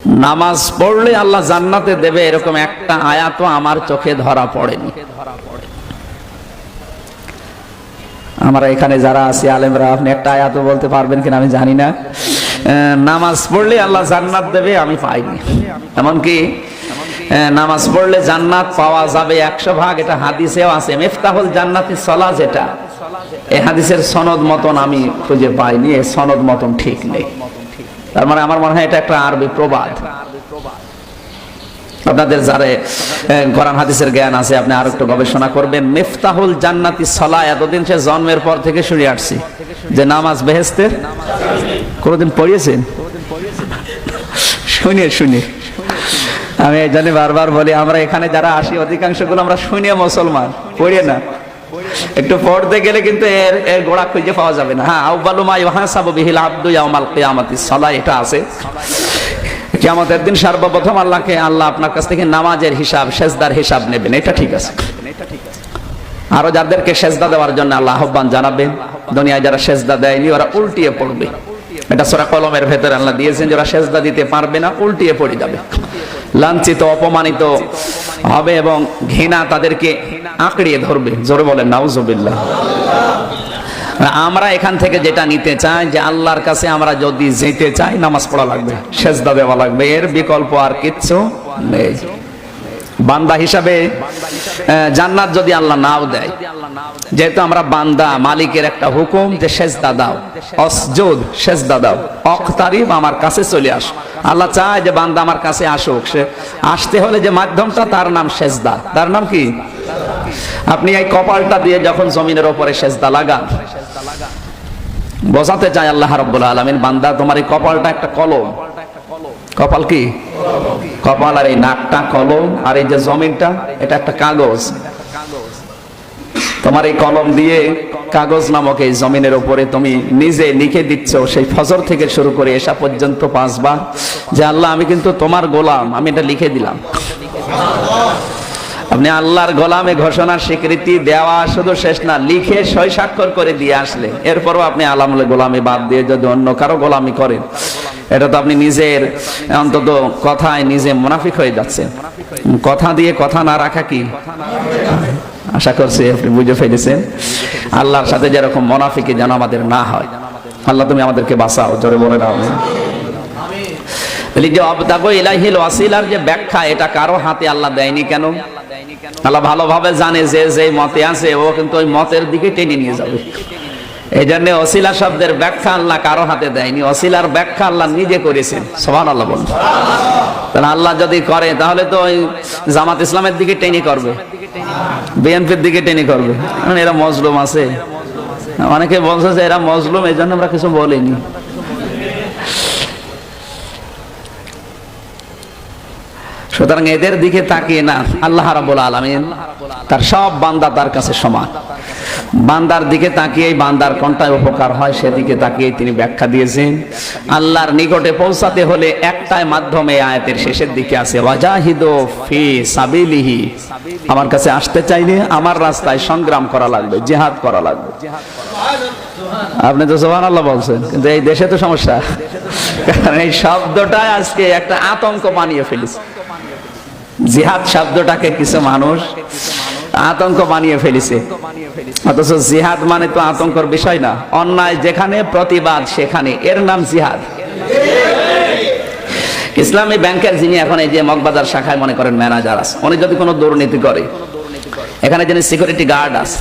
নামাজ পড়লে আল্লাহ জান্নাতে দেবে এরকম একটা আয়াতও আমার চোখে ধরা পড়েনি। আমরা এখানে যারা আছি আলেমরা, আপনি একটা আয়াতও বলতে পারবেন কিনা আমি জানি না। নামাজ পড়লে আল্লাহ জান্নাত দেবে আমি পাইনি। এমনকি নামাজ পড়লে জান্নাত পাওয়া যাবে 100 ভাগ, এটা হাদিসেও আছে। মিফতাহুল জান্নাতি সালাহ, যেটা এই হাদিসের সনদ মতন আমি খুঁজে পাইনি, এই সনদ মতন ঠিক নেই। তার মানে আমার মনে হয় এটা একটা আরবি প্রবাদ। আপনাদের যারা কোরআন হাদিসের জ্ঞান আছে আপনি আর একটু গবেষণা করবেন। মিফতাহুল জান্নাতি সালাহ এতদিন সে জন্মের পর থেকে শুনে আসছি যে নামাজ বেহেশতের। কোনদিন পড়িয়েছেন? শুনে আমি এই জন্য বারবার বলি, আমরা এখানে যারা আসি অধিকাংশ গুলো আমরা শুনে মুসলমান, পড়িয়ে না। একটু পড়তে গেলে কিন্তু এর গোড়া খুঁজে পাওয়া যাবে না। হ্যাঁ, আউয়ালু মা ইউহাসাবু বিহিল আবদু ইয়াউমাল কিয়ামাতি সালাহ, এটা আছে। কিয়ামতের দিন সর্বপ্রথম আল্লাহ আপনার কাছ থেকে নামাজের হিসাব, সেজদার হিসাব নেবেন, এটা ঠিক আছে। আরো যাদেরকে সেজদা দেওয়ার জন্য আল্লাহ আহ্বান জানাবেন, দুনিয়ায় যারা সেজদা দেয়নি ওরা উল্টিয়ে পড়বে। এটা সূরা কলমের ভেতরে আল্লাহ দিয়েছেন, যারা সেজদা দিতে পারবে না উল্টিয়ে পড়ে যাবে, লাঞ্ছিত অপমানিত হবে এবং ঘৃণা তাদেরকে আঁকড়িয়ে ধরবে। জোরে বলেন নাউজুবিল্লাহ। আমরা এখান থেকে যেটা নিতে চাই যে আল্লাহর কাছে আমরা যদি যেতে চাই নামাজ পড়া লাগবে, সেজদা দেওয়া লাগবে, এর বিকল্প আর কিচ্ছু নেই। বান্দা হিসাবে জান্নাত যদি আল্লাহ নাও দেয়, যেহেতু আমরা বান্দা, মালিকের একটা হুকুম যে সেজদা দাও, অসজুদ, সেজদা দাও, অকতারিব, আমার কাছে চলে আস। আল্লাহ চায় যে বান্দা আমার কাছে আসুক। সে আসতে হলে যে মাধ্যমটা, তার নাম সেজদা। তার নাম কি? আপনি এই কপালটা দিয়ে যখন জমিনের উপরে সেজদা লাগান, বোঝাতে চায় আল্লাহ রাব্বুল আলামিন, বান্দা তোমার এই কপালটা একটা কলম। কপাল কি? কপাল আর এই নাকটা কলম, আর এই যে জমিনটা এটা একটা কাগজ। তোমার এই কলম দিয়ে কাগজ নামক এই জমিনের উপরে তুমি নিজে লিখে দিচ্ছ, সেই ফজর থেকে শুরু করে এশা পর্যন্ত 5 বার, যে আল্লাহ আমি কিন্তু তোমার গোলাম, আমি এটা লিখে দিলাম। আপনি আল্লাহর গোলামে ঘোষণার স্বীকৃতি দেওয়া শুধু শেষ না, লিখে সই স্বাক্ষর করে দিয়ে আসলে, এরপরও আপনি আল্লাহর গোলামি বাদ দিয়ে যদি অন্য কারো গোলামি করেন, এটা তো আপনি নিজের অন্তত কথায় নিজে মুনাফিক হয়ে যাচ্ছেন। কথা দিয়ে কথা না রাখা কি? আশা করছি আপনি বুঝে ফেলেছেন। আল্লাহর সাথে যেরকম মুনাফিকি যেন আমাদের না হয়। আল্লাহ তুমি আমাদেরকে বাঁচাও, জোরে বলে নাও আমিন। যে আবতাগু ইলাইহিল ওয়াসিলার যে ব্যাখ্যা, এটা কারো হাতে আল্লাহ দেয়নি কেন? আল্লাহ ভালোভাবে জানে যে যে মতে আছে ও কিন্তু ওই মতের দিকে টেনে নিয়ে যাবে। এই জন্য ওসিলা শব্দের ব্যাখ্যা আল্লাহ কারো হাতে দেয়নি, ওসিলার ব্যাখ্যা আল্লাহ নিজে করেছেন। সুবহানাল্লাহ বলুন। তাহলে আল্লাহ যদি করে তাহলে তো ওই জামাত ইসলামের দিকে টেনে করবে, বিএনপির দিকে টেনে করবে। এরা মজলুম আছে, অনেকে বলছে যে এরা মজলুম, এই জন্য আমরা কিছু বলিনি। সুতরাং এদের দিকে তাকিয়ে না, আল্লাহ রাব্বুল আলামিন তার সব বান্দা তার কাছে সমান। বান্দার দিকে তাকিয়েই বান্দার কোনটায় উপকার হয় সেদিকে তাকিয়েই তিনি ব্যাখ্যা দিয়েছেন। আল্লাহর নিকটে পৌঁছাতে হলে একটাই মাধ্যমে, আয়াতের শেষের দিকে আছে ওয়াজাহিদু ফি সাবিলিহি। আমার কাছে আসতে চাইলে আমার রাস্তায় সংগ্রাম করা লাগবে, জিহাদ করা লাগবে। আপনি তো সুবহানাল্লাহ বলছেন, কিন্তু এই দেশে তো সমস্যা, কারণ এই শব্দটা আজকে একটা আতঙ্ক বানিয়ে ফেলেছে। জিহাদ শব্দটাকে কিছু মানুষ আতঙ্ক বানিয়ে ফেলেছে, অথচ জিহাদ মানে তো আতঙ্কের বিষয় না। অন্যায় যেখানে, প্রতিবাদ সেখানে, এর নাম জিহাদ। ইসলামী ব্যাংকের যিনি এখন এই যে মগবাজার শাখায় মনে করেন ম্যানেজার আছে, উনি যদি কোনো দুর্নীতি করে, এখানে যিনি সিকিউরিটি গার্ড আছে,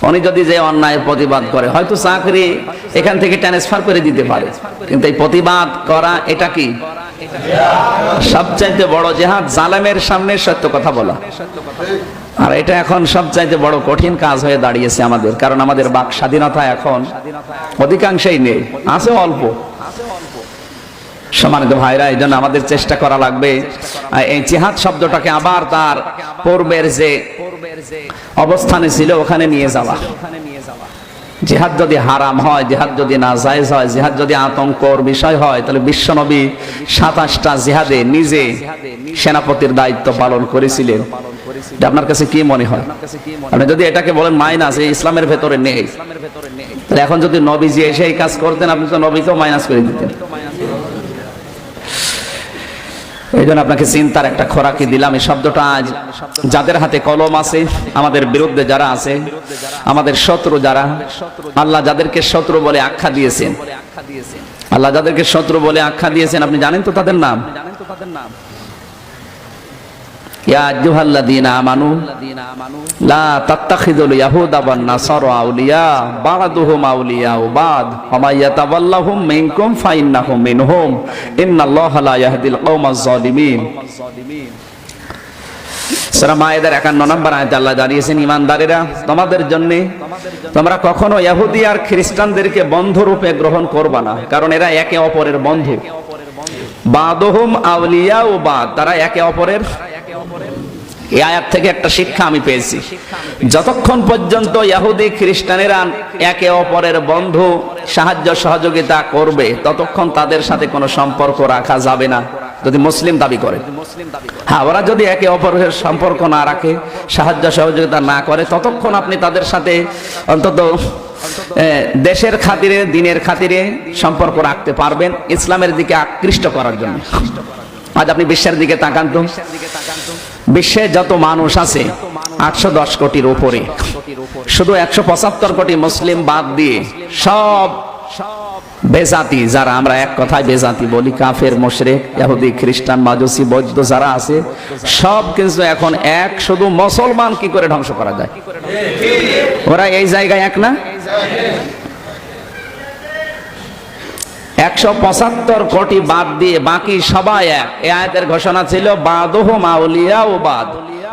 উনি যদি যে অন্যায়ের প্রতিবাদ করে, হয়তো চাকরি এখান থেকে ট্রান্সফার করে দিতে পারে, কিন্তু এই প্রতিবাদ করা এটা কি? সবচাইতে বড় জিহাদ, জালেমের সামনে সত্য কথা বলা। আর এটা এখন সবচাইতে বড় কঠিন কাজ হয়ে দাঁড়িয়েছে আমাদের, কারণ আমাদের বাক স্বাধীনতা এখন অধিকাংশেই নেই, আছে অল্প। সম্মানিত ভাইরা, এই জন্য আমাদের চেষ্টা করা লাগবে এই জিহাদ শব্দটাকে আবার তার পূর্বের যে অবস্থানে ছিল ওখানে নিয়ে যাওয়া। জিহাদ যদি হারাম হয়, জিহাদ যদি নাজায়েজ হয়, জিহাদ যদি আতঙ্কর বিষয় হয়, তাহলে বিশ্বনবী 27টা জিহাদে নিজে সেনাপতির দায়িত্ব পালন করেছিলেন। আপনার কাছে কি মনে হয়? আপনি যদি এটাকে বলেন মাইনাস, এই ইসলামের ভেতরে নেই, তাহলে এখন যদি নবীজি এসে এই কাজ করতেন, আপনি তো নবীকেও মাইনাস করে দিতেন। এই জন্য আপনাকে চিন্তার একটা খোরাকি দিলাম। এই শব্দটা আজ যাদের হাতে কলম আছে, আমাদের বিরুদ্ধে যারা আছে, আমাদের শত্রু যারা, আল্লাহ যাদেরকে শত্রু বলে আখ্যা দিয়েছেন, আল্লাহ যাদেরকে শত্রু বলে আখ্যা দিয়েছেন, আপনি জানেন তো তাদের নাম? ইয়া আইয়ুহাল্লাযীনা আমানু লা তাত্তাখিযুল ইয়াহুদা ওয়ান নাসারা আউলিয়া বা'দুহুম আউলিয়াউ বা'দ ওয়া মান ইয়াতাওয়াল্লাহুম মিনকুম ফাইন্নাহুম মিনহুম ইন্নাল্লাহা লা ইয়াহদিল কওমাজ জালিমিন। সূরা মায়েদার 51 নম্বর আয়াতে আল্লাহ জানিয়েছেন, ঈমানদারেরা, তোমাদের জন্য তোমরা কখনো ইহুদি আর খ্রিস্টানদেরকে বন্ধু রূপে গ্রহণ করবা না, কারণ এরা একে অপরের বন্ধু। বা'দুহুম আউলিয়াউ বা'দ, তারা একে অপরের। এই আয়াত থেকে একটা শিক্ষা আমি পেয়েছি, যতক্ষণ পর্যন্ত ইহুদি খ্রিস্টানেরা একে অপরের বন্ধু, সাহায্য সহযোগিতা করবে, ততক্ষণ তাদের সাথে কোনো সম্পর্ক রাখা যাবে না, যদি মুসলিম দাবি করে। হ্যাঁ, ওরা যদি একে অপরের সম্পর্ক না রাখে, সাহায্য সহযোগিতা না করে, ততক্ষণ আপনি তাদের সাথে অন্তত দেশের খাতিরে, দিনের খাতিরে সম্পর্ক রাখতে পারবেন, ইসলামের দিকে আকৃষ্ট করার জন্য। আজ আপনি বিশ্বের দিকে তাকান তো, বিশ্বে যত মানুষ আছে 810 কোটির উপরে, শুধু 175 কোটি মুসলিম বাদ দিয়ে সব বেজাতি যারা, আমরা এক কথায় বেজাতি বলি, কাফের, মুশরিক, ইহুদি, খ্রিস্টান, মাজুসি, বৌদ্ধ যারা আছে, সব কিন্তু এখন এক। শুধু মুসলমান কি করে ধ্বংস করা যায়, ওরা এই জায়গায় এক না? 175 কোটি বাদ দিয়ে বাকি সবাই এক। এই আয়াতের ঘোষণা ছিল বা'দুহুম আউলিয়াউ বা'দ,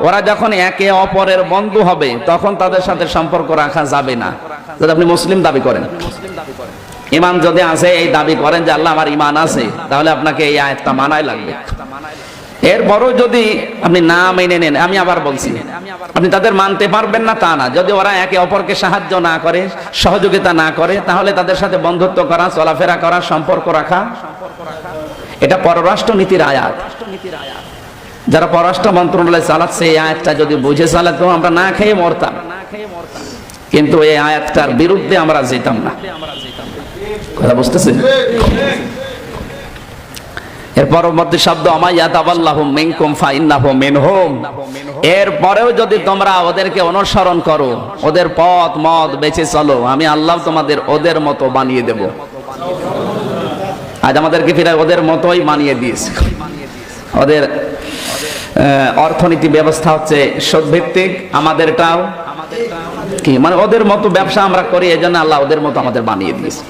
ওরা যখন একে অপরের বন্ধু হবে, তখন তাদের সাথে সম্পর্ক রাখা যাবে না, যদি আপনি মুসলিম দাবি করেন। ঈমান যদি আছে, এই দাবি করেন যে আল্লাহ আমার ঈমান আছে, তাহলে আপনাকে এই আয়াতটা মানাই লাগবে। এরপরও যদি আপনি না মেনে নেন, আমি আবার বলছি, আপনি তাদের মানতে পারবেন না তা না, যদি ওরা একে অপরকে সাহায্য না করে, সহযোগিতা না করে, তাহলে তাদের সাথে বন্ধুত্ব করা, চলাফেরা করা, সম্পর্ক রাখা, এটা পররাষ্ট্র নীতির আয়াত। যারা পররাষ্ট্র মন্ত্রণালয় চালাচ্ছে, এই আয়াতটা যদি বুঝে চালাতো, আমরা না খেয়ে মরতাম, কিন্তু এই আয়াতটার বিরুদ্ধে আমরা যেতাম না। কথা বুঝতেছেন? এর পরবর্তী শব্দ আমা ইয়াতাওয়াল্লাহুম মিনকুম ফাইন্নাহুম মিনহুম, এর পরেও যদি তোমরা ওদেরকে অনুসরণ করো, ওদের পথ মত বেঁচে চলো, আমি আল্লাহ তোমাদের ওদের মতো বানিয়ে দেব। আজ আমাদেরকে ফিরে ওদের মতোই বানিয়ে দিয়েছে। ওদের অর্থনীতি ব্যবস্থা হচ্ছে সুদভিত্তিক, আমাদেরটাও কি, মানে ওদের মতো ব্যবসা আমরা করি, এজন্য আল্লাহ ওদের মতো আমাদের বানিয়ে দিয়েছে।